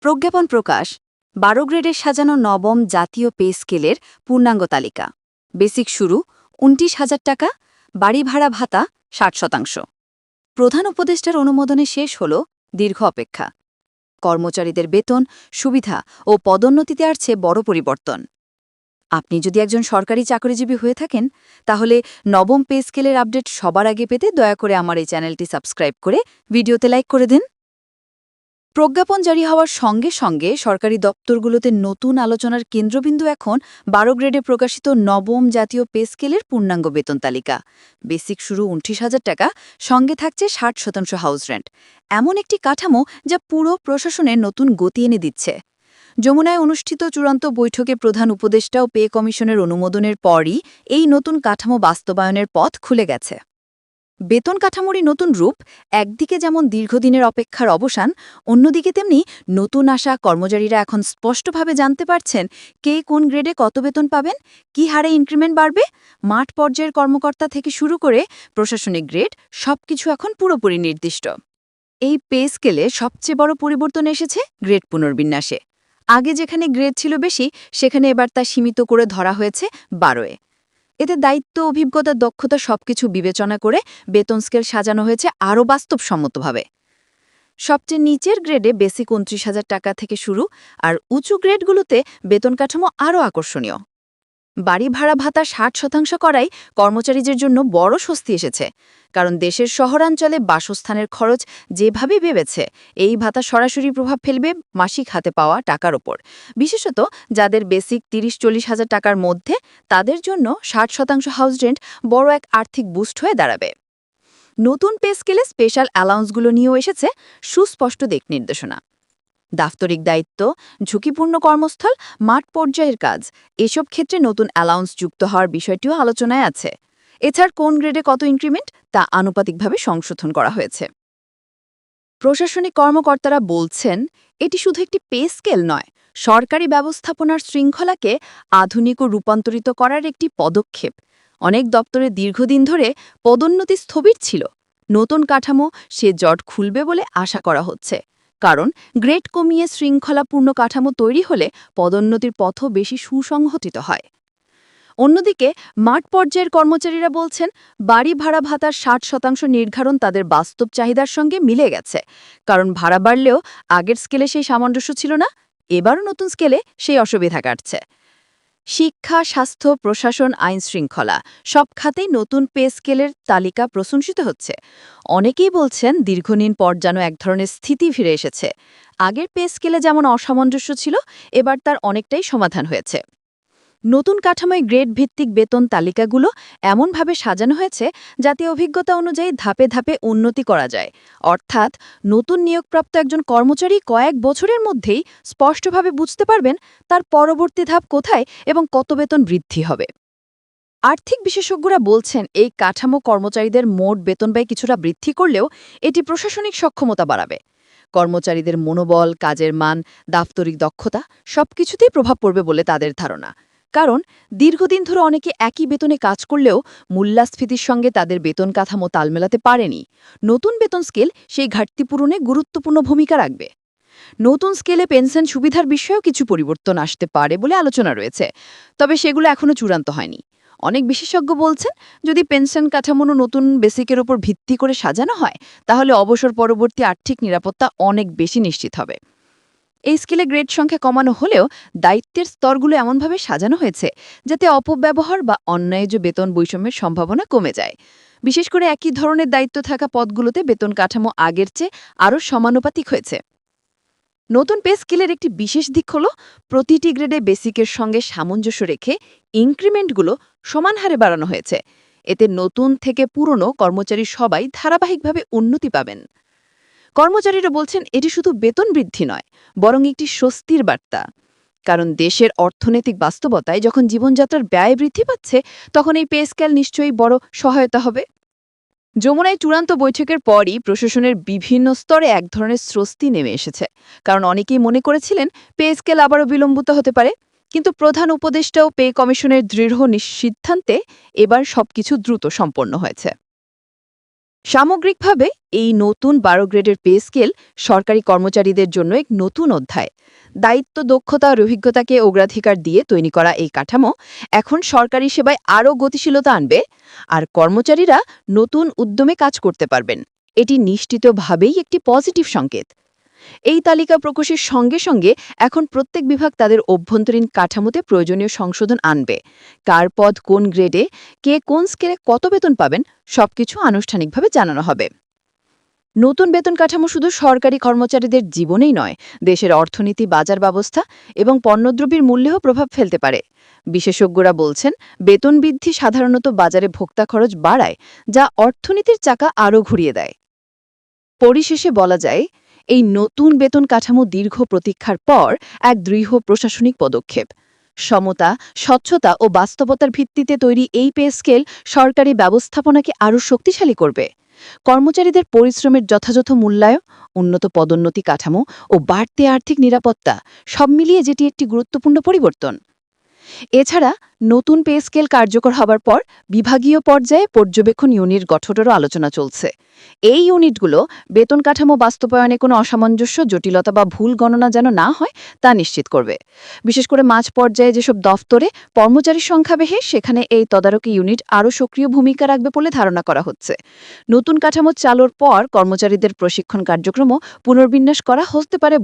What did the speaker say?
প্রজ্ঞাপন প্রকাশ ১২ গ্রেডের সাজানো নবম জাতীয় পে স্কেলের পূর্ণাঙ্গ তালিকা। বেসিক শুরু ২৯,০০০ টাকা, বাড়ি ভাড়া ভাতা ৬০%। প্রধান উপদেষ্টার অনুমোদনে শেষ হল দীর্ঘ অপেক্ষা। কর্মচারীদের বেতন, সুবিধা ও পদোন্নতিতে আসছে বড় পরিবর্তন। আপনি যদি একজন সরকারি চাকরিজীবী হয়ে থাকেন, তাহলে নবম পে স্কেলের আপডেট সবার আগে পেতে দয়া করে আমার এই চ্যানেলটি সাবস্ক্রাইব করে ভিডিওতে লাইক করে দিন। প্রজ্ঞাপন জারি হওয়ার সঙ্গে সঙ্গে সরকারি দপ্তরগুলোতে নতুন আলোচনার কেন্দ্রবিন্দু এখন ১২ গ্রেডে প্রকাশিত নবম জাতীয় পে স্কেলের পূর্ণাঙ্গ বেতন তালিকা। বেসিক শুরু ২৯,০০০ টাকা, সঙ্গে থাকছে ৬০% হাউস রেন্ট। এমন একটি কাঠামো যা পুরো প্রশাসনে নতুন গতি এনে দিচ্ছে। যমুনায় অনুষ্ঠিত চূড়ান্ত বৈঠকে প্রধান উপদেষ্টা ও পে কমিশনের অনুমোদনের পরই এই নতুন কাঠামো বাস্তবায়নের পথ খুলে গেছে। বেতন কাঠামোরই নতুন রূপ একদিকে যেমন দীর্ঘদিনের অপেক্ষার অবসান, অন্যদিকে তেমনি নতুন আসা কর্মচারীরা এখন স্পষ্টভাবে জানতে পারছেন কে কোন গ্রেডে কত বেতন পাবেন, কী হারে ইনক্রিমেন্ট বাড়বে। মাঠ পর্যায়ের কর্মকর্তা থেকে শুরু করে প্রশাসনিক গ্রেড সবকিছু এখন পুরোপুরি নির্দিষ্ট। এই পে স্কেলে সবচেয়ে বড় পরিবর্তন এসেছে গ্রেড পুনর্বিন্যাসে। আগে যেখানে গ্রেড ছিল বেশি, সেখানে এবার তা সীমিত করে ধরা হয়েছে ১২-এ। এতে দায়িত্ব, অভিজ্ঞতা, দক্ষতা সবকিছু বিবেচনা করে বেতন স্কেল সাজানো হয়েছে আরও বাস্তবসম্মতভাবে। সবচেয়ে নিচের গ্রেডে বেসিক ২৯,০০০ টাকা থেকে শুরু, আর উঁচু গ্রেডগুলোতে বেতন কাঠামো আরও আকর্ষণীয়। বাড়ি ভাড়া ভাতা ৬০% করাই কর্মচারীদের জন্য বড় স্বস্তি এসেছে, কারণ দেশের শহরাঞ্চলে বাসস্থানের খরচ যেভাবে বেড়েছে, এই ভাতা সরাসরি প্রভাব ফেলবে মাসিক হাতে পাওয়া টাকার ওপর। বিশেষত যাদের বেসিক ৩০-৪০ হাজার টাকার মধ্যে, তাদের জন্য ৬০% হাউস রেন্ট বড় এক আর্থিক বুস্ট হয়ে দাঁড়াবে। নতুন পে স্কেলে স্পেশাল অ্যালাউন্সগুলো নিয়েও এসেছে সুস্পষ্ট দিক নির্দেশনা। দাপ্তরিক দায়িত্ব, ঝুঁকিপূর্ণ কর্মস্থল, মাঠ পর্যায়ের কাজ, এসব ক্ষেত্রে নতুন অ্যালাউন্স যুক্ত হওয়ার বিষয়টিও আলোচনায় আছে। এছাড়া কোন গ্রেডে কত ইনক্রিমেন্ট তা আনুপাতিকভাবে সংশোধন করা হয়েছে। প্রশাসনিক কর্মকর্তারা বলছেন, এটি শুধু একটি পে স্কেল নয়, সরকারি ব্যবস্থাপনার শৃঙ্খলাকে আধুনিক ও রূপান্তরিত করার একটি পদক্ষেপ। অনেক দপ্তরে দীর্ঘদিন ধরে পদোন্নতি স্থবির ছিল। নতুন কাঠামো সে জট খুলবে বলে আশা করা হচ্ছে, কারণ গ্রেড কমিয়ে শৃঙ্খলাপূর্ণ কাঠামো তৈরি হলে পদোন্নতির পথও বেশি সুসংহতিত হয়। অন্যদিকে মাঠ পর্যায়ের কর্মচারীরা বলছেন, বাড়ি ভাড়া ভাতার ৬০% নির্ধারণ তাদের বাস্তব চাহিদার সঙ্গে মিলে গেছে, কারণ ভাড়া বাড়লেও আগের স্কেলে সেই সামঞ্জস্য ছিল না। এবারও নতুন স্কেলে সেই অসুবিধা কাটছে। শিক্ষা, স্বাস্থ্য, প্রশাসন, আইন শৃঙ্খলা সব খাতেই নতুন পে স্কেলের তালিকা প্রশংসিত হচ্ছে। অনেকেই বলছেন, দীর্ঘদিন পর যেন এক ধরনের স্থিতি ফিরে এসেছে। আগের পে স্কেলে যেমন অসামঞ্জস্য ছিল, এবার তার অনেকটাই সমাধান হয়েছে। নতুন কাঠামোয় গ্রেড ভিত্তিক বেতন তালিকাগুলো এমনভাবে সাজানো হয়েছে যাতে অভিজ্ঞতা অনুযায়ী ধাপে ধাপে উন্নতি করা যায়। অর্থাৎ নতুন নিয়োগপ্রাপ্ত একজন কর্মচারী কয়েক বছরের মধ্যেই স্পষ্টভাবে বুঝতে পারবেন তার পরবর্তী ধাপ কোথায় এবং কত বেতন বৃদ্ধি হবে। আর্থিক বিশেষজ্ঞরা বলছেন, এই কাঠামো কর্মচারীদের মোট বেতন ব্যয় কিছুটা বৃদ্ধি করলেও এটি প্রশাসনিক সক্ষমতা বাড়াবে। কর্মচারীদের মনোবল, কাজের মান, দাপ্তরিক দক্ষতা সবকিছুতেই প্রভাব পড়বে বলে তাদের ধারণা। কারণ দীর্ঘদিন ধরে অনেকে একই বেতনে কাজ করলেও মূল্যস্ফীতির সঙ্গে তাদের বেতন কাঠামো তাল মেলাতে পারেনি। নতুন বেতন স্কেল সেই ঘাটতি পূরণে গুরুত্বপূর্ণ ভূমিকা রাখবে। নতুন স্কেলে পেনশন সুবিধার বিষয়েও কিছু পরিবর্তন আসতে পারে বলে আলোচনা রয়েছে, তবে সেগুলো এখনও চূড়ান্ত হয়নি। অনেক বিশেষজ্ঞ বলছেন, যদি পেনশন কাঠামো নতুন বেসিকের ওপর ভিত্তি করে সাজানো হয়, তাহলে অবসর পরবর্তী আর্থিক নিরাপত্তা অনেক বেশি নিশ্চিত হবে। এই স্কেলে গ্রেড সংখ্যা কমানো হলেও দায়িত্বের স্তরগুলো এমনভাবে সাজানো হয়েছে যাতে অপব্যবহার বা অন্যায্য বেতন বৈষম্যের সম্ভাবনা কমে যায়। বিশেষ করে একই ধরনের দায়িত্ব থাকা পদগুলোতে বেতন কাঠামো আগের চেয়ে আরও সমানুপাতিক হয়েছে। নতুন পে স্কেলের একটি বিশেষ দিক হল, প্রতিটি গ্রেডে বেসিকের সঙ্গে সামঞ্জস্য রেখে ইনক্রিমেন্টগুলো সমান হারে বাড়ানো হয়েছে। এতে নতুন থেকে পুরনো কর্মচারী সবাই ধারাবাহিকভাবে উন্নতি পাবেন। কর্মচারীরা বলছেন, এটি শুধু বেতন বৃদ্ধি নয়, বরং একটি স্বস্তির বার্তা। কারণ দেশের অর্থনৈতিক বাস্তবতায় যখন জীবনযাত্রার ব্যয় বৃদ্ধি পাচ্ছে, তখন এই পে স্কেল নিশ্চয়ই বড় সহায়তা হবে। যমুনায় চূড়ান্ত বৈঠকের পরই প্রশাসনের বিভিন্ন স্তরে এক ধরনের স্বস্তি নেমে এসেছে, কারণ অনেকেই মনে করেছিলেন পে স্কেল আবারও বিলম্বিত হতে পারে। কিন্তু প্রধান উপদেষ্টা ও পে কমিশনের দৃঢ় সিদ্ধান্তে এবার সবকিছু দ্রুত সম্পন্ন হয়েছে। সামগ্রিকভাবে এই নতুন 12 গ্রেডের পে স্কেল সরকারি কর্মচারীদের জন্য এক নতুন অধ্যায়। দায়িত্ব, দক্ষতা আর অভিজ্ঞতাকে অগ্রাধিকার দিয়ে তৈরি করা এই কাঠামো এখন সরকারি সেবায় আরও গতিশীলতা আনবে, আর কর্মচারীরা নতুন উদ্যমে কাজ করতে পারবেন। এটি নিশ্চিতভাবেই একটি পজিটিভ সংকেত। এই তালিকা প্রকাশের সঙ্গে সঙ্গে এখন প্রত্যেক বিভাগ তাদের অভ্যন্তরীণ কাঠামোতে প্রয়োজনীয় সংশোধন আনবে। কার পদ কোন গ্রেডে, কে কোন স্কেলে কত বেতন পাবেন, সবকিছু আনুষ্ঠানিকভাবে জানানো হবে। নতুন বেতন কাঠামো শুধু সরকারি কর্মচারীদের জীবনেই নয়, দেশের অর্থনীতি, বাজার ব্যবস্থা এবং পণ্যদ্রব্যের মূল্যেও প্রভাব ফেলতে পারে। বিশেষজ্ঞরা বলছেন, বেতন বৃদ্ধি সাধারণত বাজারে ভোক্তা খরচ বাড়ায়, যা অর্থনীতির চাকা আরও ঘুরিয়ে দেয়। পরিশেষে বলা যায়, এই নতুন বেতন কাঠামো দীর্ঘ প্রতীক্ষার পর এক দৃঢ় প্রশাসনিক পদক্ষেপ। সমতা, স্বচ্ছতা ও বাস্তবতার ভিত্তিতে তৈরি এই পে স্কেল সরকারি ব্যবস্থাপনাকে আরও শক্তিশালী করবে। কর্মচারীদের পরিশ্রমের যথাযথ মূল্যায়ন, উন্নত পদোন্নতি কাঠামো ও বাড়তি আর্থিক নিরাপত্তা, সব মিলিয়ে যেটি একটি গুরুত্বপূর্ণ পরিবর্তন। এছাড়া নতুন পে স্কেল কার্যকর হবার পর বিভাগীয় পর্যায়ে পর্যবেক্ষণ ইউনিট গঠনেরও আলোচনা চলছে। এই ইউনিটগুলো বেতন কাঠামো বাস্তবায়নে কোনো অসামঞ্জস্য, জটিলতা বা ভুল গণনা যেন না হয় তা নিশ্চিত করবে। বিশেষ করে মাঝ পর্যায়ে যেসব দফতরে কর্মচারীর সংখ্যা বেশি, সেখানে এই তদারকি ইউনিট আরও সক্রিয় ভূমিকা রাখবে বলে ধারণা করা হচ্ছে। নতুন কাঠামো চালুর পর কর্মচারীদের প্রশিক্ষণ কার্যক্রমও পুনর্বিন্যাস করা হতে পারে